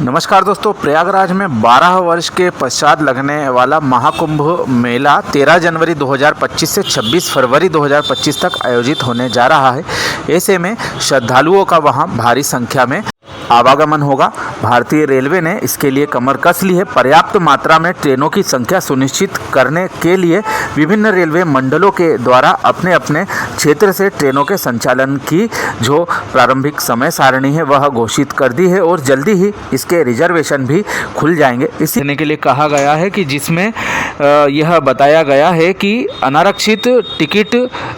नमस्कार दोस्तों, प्रयागराज में 12 वर्ष के पश्चात लगने वाला महाकुंभ मेला 13 जनवरी 2025 से 26 फरवरी 2025 तक आयोजित होने जा रहा है। ऐसे में श्रद्धालुओं का वहां भारी संख्या में आवागमन होगा। भारतीय रेलवे ने इसके लिए कमर कस ली है। पर्याप्त मात्रा में ट्रेनों की संख्या सुनिश्चित करने के लिए विभिन्न रेलवे मंडलों के द्वारा अपने अपने क्षेत्र से ट्रेनों के संचालन की जो प्रारंभिक समय सारणी है वह घोषित कर दी है और जल्दी ही इसके रिजर्वेशन भी खुल जाएंगे। इस देने के लिए कहा गया है कि जिसमें यह बताया गया है कि अनारक्षित टिकट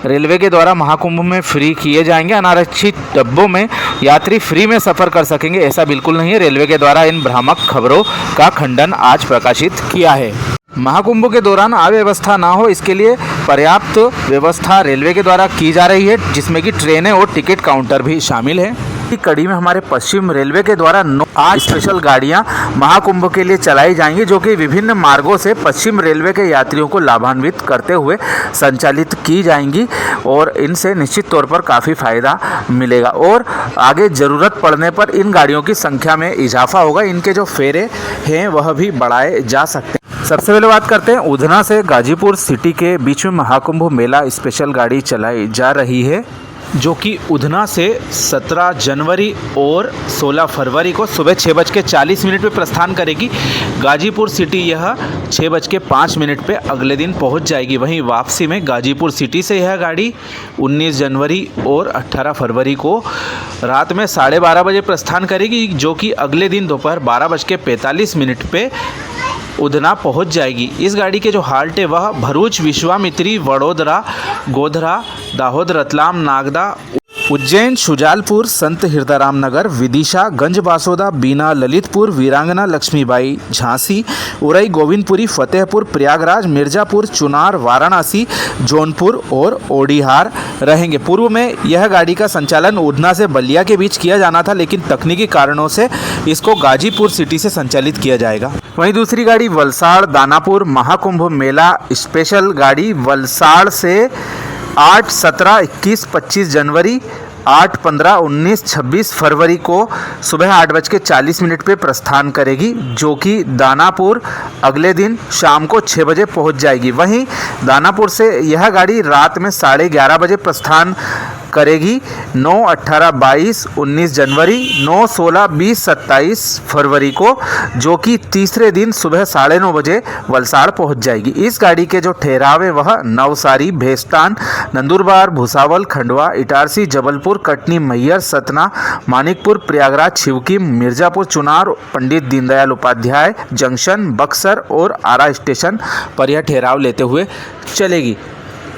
रेलवे के द्वारा महाकुंभ में फ्री किए जाएंगे। अनारक्षित डब्बों में यात्री फ्री में सफ़र कर सकेंगे, ऐसा बिल्कुल नहीं है। रेलवे के द्वारा इन भ्रामक खबरों का खंडन आज प्रकाशित किया है। महाकुंभ के दौरान अव्यवस्था ना हो, इसके लिए पर्याप्त व्यवस्था रेलवे के द्वारा की जा रही है, जिसमें कि ट्रेनें और टिकट काउंटर भी शामिल है। कड़ी में हमारे पश्चिम रेलवे के द्वारा 8 स्पेशल गाड़ियां महाकुंभ के लिए चलाई जाएंगी, जो कि विभिन्न मार्गों से पश्चिम रेलवे के यात्रियों को लाभान्वित करते हुए संचालित की जाएंगी और इनसे निश्चित तौर पर काफ़ी फ़ायदा मिलेगा और आगे ज़रूरत पड़ने पर इन गाड़ियों की संख्या में इजाफा होगा। इनके जो फेरे हैं वह भी बढ़ाए जा सकते हैं। सबसे पहले बात करते हैं उधना से गाजीपुर सिटी के बीच में महाकुंभ मेला स्पेशल गाड़ी चलाई जा रही है, जो कि उधना से 17 जनवरी और 16 फरवरी को सुबह 6:40 पे प्रस्थान करेगी। गाजीपुर सिटी यह 6:05 पे अगले दिन पहुंच जाएगी। वहीं वापसी में गाजीपुर सिटी से यह गाड़ी 19 जनवरी और 18 फरवरी को रात में 12:30 बजे प्रस्थान करेगी, जो कि अगले दिन दोपहर 12:45 पे उधना पहुंच जाएगी। इस गाड़ी के जो हाल्ट है वह भरूच, विश्वामित्री, वडोदरा, गोधरा, दाहोद, रतलाम, नागदा, उज्जैन, शुजालपुर, संत हिरदाराम नगर, विदिशा, गंजबासोदा, बीना, ललितपुर, वीरांगना लक्ष्मीबाई, झांसी, उरई, गोविंदपुरी, फतेहपुर, प्रयागराज, मिर्जापुर, चुनार, वाराणसी, जौनपुर और ओडिहार रहेंगे। पूर्व में यह गाड़ी का संचालन उधना से बलिया के बीच किया जाना था, लेकिन तकनीकी कारणों से इसको गाजीपुर सिटी से संचालित किया जाएगा। वहीं दूसरी गाड़ी वलसाड़ दानापुर महाकुंभ मेला स्पेशल गाड़ी वलसाड़ से 8, 17, 21, 25 जनवरी, 8, 15, 19, 26 फरवरी को सुबह 8:40 पे प्रस्थान करेगी, जो कि दानापुर अगले दिन शाम को 6 बजे पहुंच जाएगी। वहीं दानापुर से यह गाड़ी रात में 11:30 बजे प्रस्थान करेगी। 9, 18, 22, 19 जनवरी, 9, 16, 20, 27 फरवरी को, जो कि तीसरे दिन सुबह 9:30 बजे वलसाड़ पहुंच जाएगी। इस गाड़ी के जो ठहराव है वह नवसारी, भेस्तान, नंदुरबार, भुसावल, खंडवा, इटारसी, जबलपुर, कटनी, मैहर, सतना, मानिकपुर, प्रयागराज, छिवकी, मिर्जापुर, चुनार, पंडित दीनदयाल उपाध्याय जंक्शन, बक्सर और आरा स्टेशन पर यह ठहराव लेते हुए चलेगी।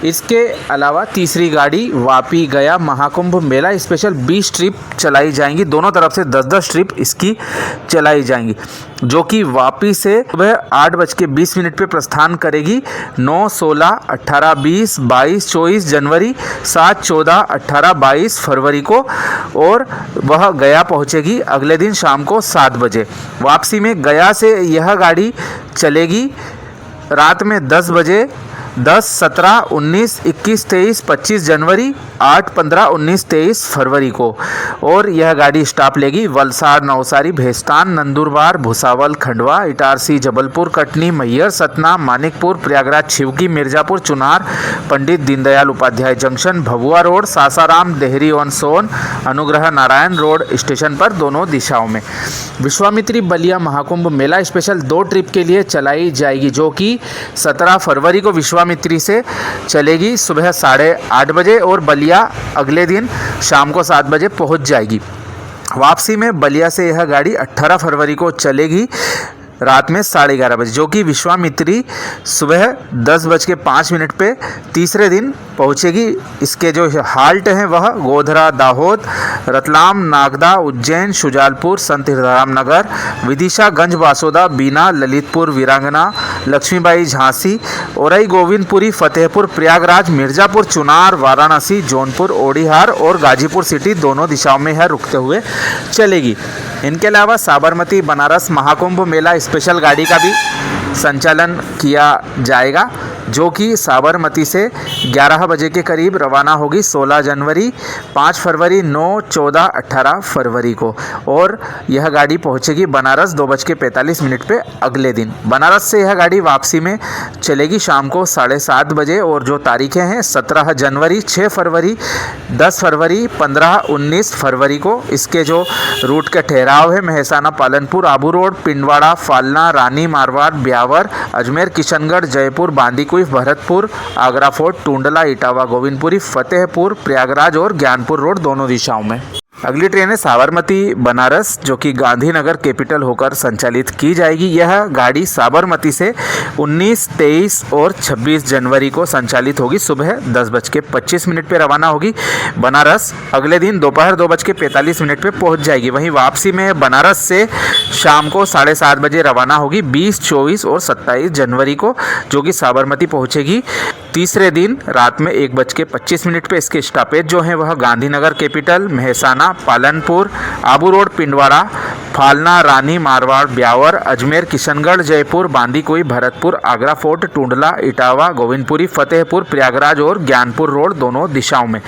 इसके अलावा तीसरी गाड़ी वापी गया महाकुंभ मेला स्पेशल 20 ट्रिप चलाई जाएंगी। दोनों तरफ से 10-10 ट्रिप इसकी चलाई जाएंगी, जो कि वापी से सुबह 8:20 पे प्रस्थान करेगी। 9, 16, 18, 20, 22, 24 जनवरी, 7, 14, 18, 22 फरवरी को और वह गया पहुंचेगी अगले दिन शाम को 7 बजे। वापसी में गया से यह गाड़ी चलेगी रात में 10 बजे। 10, 17, 19, 21, 23, 25 जनवरी, 8, 15, 19, 23 फरवरी को और यह गाड़ी स्टॉप लेगी Valsad, Navsari, Bhestan, Nandurbar, Bhusawal, Khandwa, Itarsi, Jabalpur, Katni, Maihar, Satna, Manikpur, Prayagraj, Chheoki, Mirzapur, Chunar, Pandit Deendayal Upadhyay junction, Bhabua road, Sasaram, Dehri on Sone, Anugrah Narayan road station पर दोनों दिशाओं में। विश्वामित्री बलिया महाकुंभ मेला स्पेशल 2 ट्रिप के लिए चलाई जाएगी, जो कि 17 फरवरी को विश्वामित्री से चलेगी सुबह 8:30 बजे और बलिया अगले दिन शाम को 7 बजे पहुंच जाएगी। वापसी में बलिया से यह गाड़ी 18 फरवरी को चलेगी रात में 11:30 बजे, जो कि विश्वामित्री सुबह 10:05 पे तीसरे दिन पहुंचेगी। इसके जो हाल्ट हैं वह गोधरा, दाहोद, रतलाम, नागदा, उज्जैन, शुजालपुर, संत हिरदाराम नगर, विदिशा, गंजबासोदा, बीना, ललितपुर, वीरांगना लक्ष्मीबाई, झांसी, औरई, गोविंदपुरी, फतेहपुर, प्रयागराज, मिर्जापुर, चुनार, वाराणसी, जौनपुर, ओडिहार और गाजीपुर सिटी दोनों दिशाओं में यह रुकते हुए चलेगी। इनके अलावा साबरमती बनारस महाकुंभ मेला स्पेशल गाड़ी का भी संचालन किया जाएगा, जो कि साबरमती से 11 बजे के करीब रवाना होगी 16 जनवरी, 5 फरवरी, 9, 14, 18 फरवरी को। और यह गाड़ी पहुंचेगी बनारस 2:45 पे अगले दिन। बनारस से यह गाड़ी वापसी में चलेगी शाम को 7:30 बजे। और जो तारीखें हैं 17 जनवरी, 6 फरवरी, 10 फरवरी, 15, 19 फरवरी को। इसके जो रूट के ठहराव है मेहसाना, पालनपुर, आबू रोड, पिंडवाड़ा, फालना, रानी, मारवाड़, ब्यावर, अजमेर, किशनगढ़, जयपुर, बांदीकुई, भरतपुर, आगरा फोर्ट, टूंडला, इटावा, गोविंदपुरी, फतेहपुर, प्रयागराज और ज्ञानपुर रोड दोनों दिशाओं में। अगली ट्रेन है साबरमती बनारस, जो कि गांधीनगर कैपिटल होकर संचालित की जाएगी। यह गाड़ी साबरमती से 19, 23 और 26 जनवरी को संचालित होगी। सुबह 10:25 पे रवाना होगी बनारस। अगले दिन दोपहर 2:45 पे पहुंच जाएगी। वहीं वापसी में बनारस से शाम को 7:30 बजे रवाना होगी 20, 24 और 27 जनवरी को, जो कि साबरमती पहुंचेगी। तीसरे दिन रात में 1:25 पे। इसके स्टॉपेज जो हैं वह गांधीनगर कैपिटल, मेहसाना, पालनपुर, आबू रोड, पिंडवाड़ा, फालना, रानी, मारवाड़, ब्यावर, अजमेर, किशनगढ़, जयपुर, बांदीकुई, भरतपुर, आगरा फोर्ट, टूंडला, इटावा, गोविंदपुरी, फतेहपुर, प्रयागराज और ज्ञानपुर रोड दोनों दिशाओं में।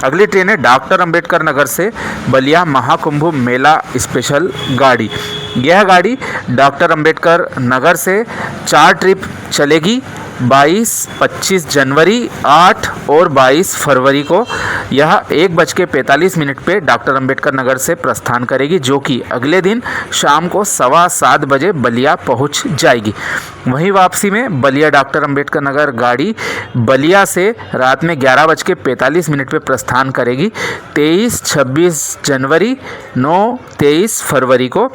अगली ट्रेन है डॉक्टर अंबेडकर नगर से बलिया महाकुंभ मेला स्पेशल गाड़ी। यह गाड़ी डॉक्टर अंबेडकर नगर से 4 ट्रिप चलेगी 22, 25 जनवरी, 8 और 22 फरवरी को। यह 1:45 पे डॉक्टर अंबेडकर नगर से प्रस्थान करेगी, जो कि अगले दिन शाम को 7:15 बजे बलिया पहुंच जाएगी। वहीं वापसी में बलिया डॉक्टर अंबेडकर नगर गाड़ी बलिया से रात में 11:45 पे प्रस्थान करेगी 23, 26 जनवरी, 9, 23 फरवरी को,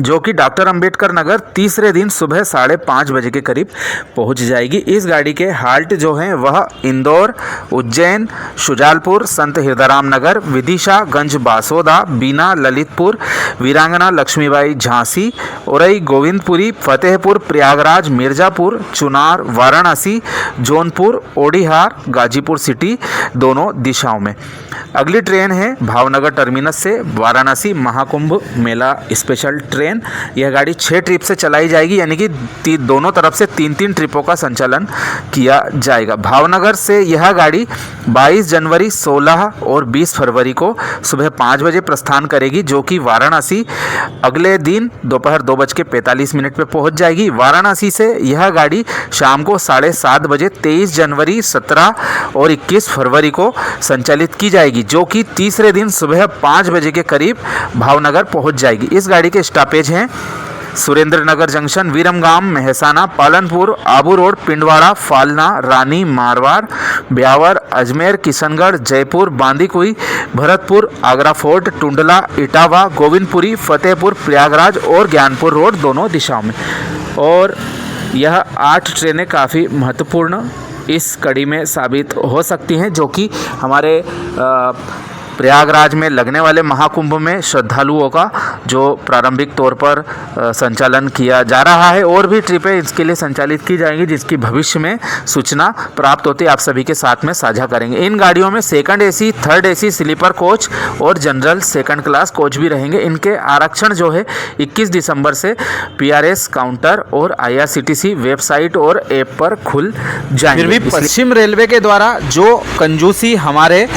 जो कि डॉक्टर अंबेडकर नगर तीसरे दिन सुबह 5:30 बजे के करीब पहुंच जाएगी। इस गाड़ी के हाल्ट जो हैं वह इंदौर, उज्जैन, शुजालपुर, संत हिरदाराम नगर, विदिशा, गंज बासोदा, बीना, ललितपुर, वीरांगना लक्ष्मीबाई झांसी, औरई, गोविंदपुरी, फतेहपुर, प्रयागराज, मिर्ज़ापुर, चुनार, वाराणसी, जौनपुर, ओडिहार, गाजीपुर सिटी दोनों दिशाओं में। अगली ट्रेन है भावनगर टर्मिनस से वाराणसी महाकुंभ मेला स्पेशल ट्रेन। यह गाड़ी 6 ट्रिप से चलाई जाएगी, यानी कि दोनों तरफ से 3-3 ट्रिपों का संचालन किया जाएगा। भावनगर से यह गाड़ी 22 जनवरी, 16 और 20 फरवरी को सुबह 5 बजे प्रस्थान करेगी, जो कि वाराणसी अगले दिन दोपहर 2:45 पे पहुंच जाएगी। वाराणसी से यह गाड़ी शाम को 7:30 बजे 23 जनवरी, 17 और 21 फरवरी को संचालित की जाएगी, जो कि तीसरे दिन सुबह 5 बजे के करीब भावनगर पहुंच जाएगी। इस गाड़ी के स्टॉपेज हैं सुरेंद्र नगर जंक्शन, विरमगाम, मेहसाना, पालनपुर, आबू रोड, पिंडवाड़ा, फालना, रानी, मारवाड़, ब्यावर, अजमेर, किशनगढ़, जयपुर, बांदीकुई, भरतपुर, आगरा फोर्ट, टूंडला, इटावा, गोविंदपुरी, फतेहपुर, प्रयागराज और ज्ञानपुर रोड दोनों दिशाओं में। और यह 8 ट्रेनें काफ़ी महत्वपूर्ण इस कड़ी में साबित हो सकती हैं, जो कि हमारे प्रयागराज में लगने वाले महाकुंभ में श्रद्धालुओं का जो प्रारंभिक तौर पर संचालन किया जा रहा है। और भी ट्रिपें इसके लिए संचालित की जाएंगी, जिसकी भविष्य में सूचना प्राप्त होती आप सभी के साथ में साझा करेंगे। इन गाड़ियों में 2nd AC, 3rd AC, sleeper coach और जनरल 2nd क्लास कोच भी रहेंगे। इनके आरक्षण जो है 21 दिसंबर से PRS काउंटर और IRCTC वेबसाइट और ऐप पर खुल जाएंगे। फिर भी पश्चिम रेलवे के द्वारा जो कंजूसी हमारे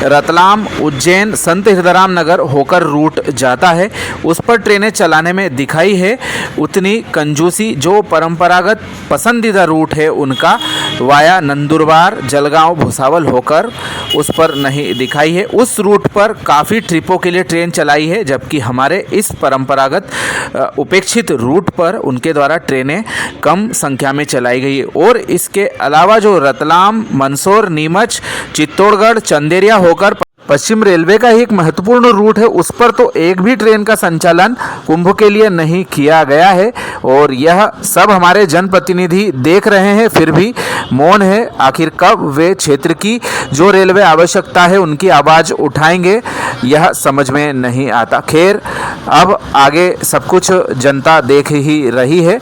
रतलाम, उज्जैन, संत हिरदाराम नगर होकर रूट जाता है, उस पर ट्रेनें चलाने में दिखाई है, उतनी कंजूसी जो परंपरागत पसंदीदा रूट है उनका वाया नंदुरबार, जलगांव, भुसावल होकर उस पर नहीं दिखाई है। उस रूट पर काफ़ी ट्रिपों के लिए ट्रेन चलाई है, जबकि हमारे इस परंपरागत उपेक्षित रूट पर उनके द्वारा ट्रेनें कम संख्या में चलाई गई है। और इसके अलावा जो रतलाम, मंदसौर, नीमच, चित्तौड़गढ़, चंदेरिया होकर पश्चिम रेलवे का ही एक महत्वपूर्ण रूट है, उस पर तो एक भी ट्रेन का संचालन कुंभ के लिए नहीं किया गया है। और यह सब हमारे जनप्रतिनिधि देख रहे हैं, फिर भी मौन है। आखिर कब वे क्षेत्र की जो रेलवे आवश्यकता है उनकी आवाज़ उठाएंगे, यह समझ में नहीं आता। खैर, अब आगे सब कुछ जनता देख ही रही है।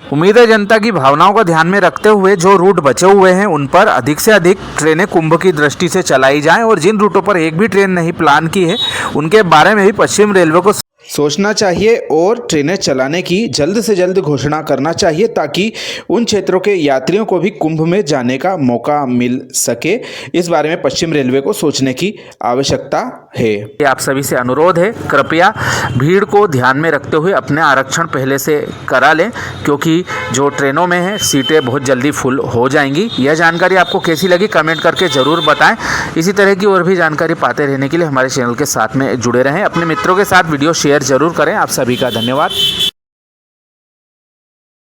उम्मीद है जनता की भावनाओं को ध्यान में रखते हुए जो रूट बचे हुए हैं उन पर अधिक से अधिक ट्रेनें कुंभ की दृष्टि से चलाई जाएं, और जिन रूटों पर एक भी ट्रेन नहीं प्लान की है उनके बारे में भी पश्चिम रेलवे को सोचना चाहिए और ट्रेनें चलाने की जल्द से जल्द घोषणा करना चाहिए ताकि उन क्षेत्रों के यात्रियों को भी कुंभ में जाने का मौका मिल सके। इस बारे में पश्चिम रेलवे को सोचने की आवश्यकता है। आप सभी से अनुरोध है, कृपया भीड़ को ध्यान में रखते हुए अपने आरक्षण पहले से करा लें, क्योंकि जो ट्रेनों में है सीटें बहुत जल्दी फुल हो जाएंगी। यह जानकारी आपको कैसी लगी कमेंट करके ज़रूर बताएं। इसी तरह की और भी जानकारी पाते रहने के लिए हमारे चैनल के साथ में जुड़े रहें। अपने मित्रों के साथ वीडियो शेयर जरूर करें। आप सभी का धन्यवाद।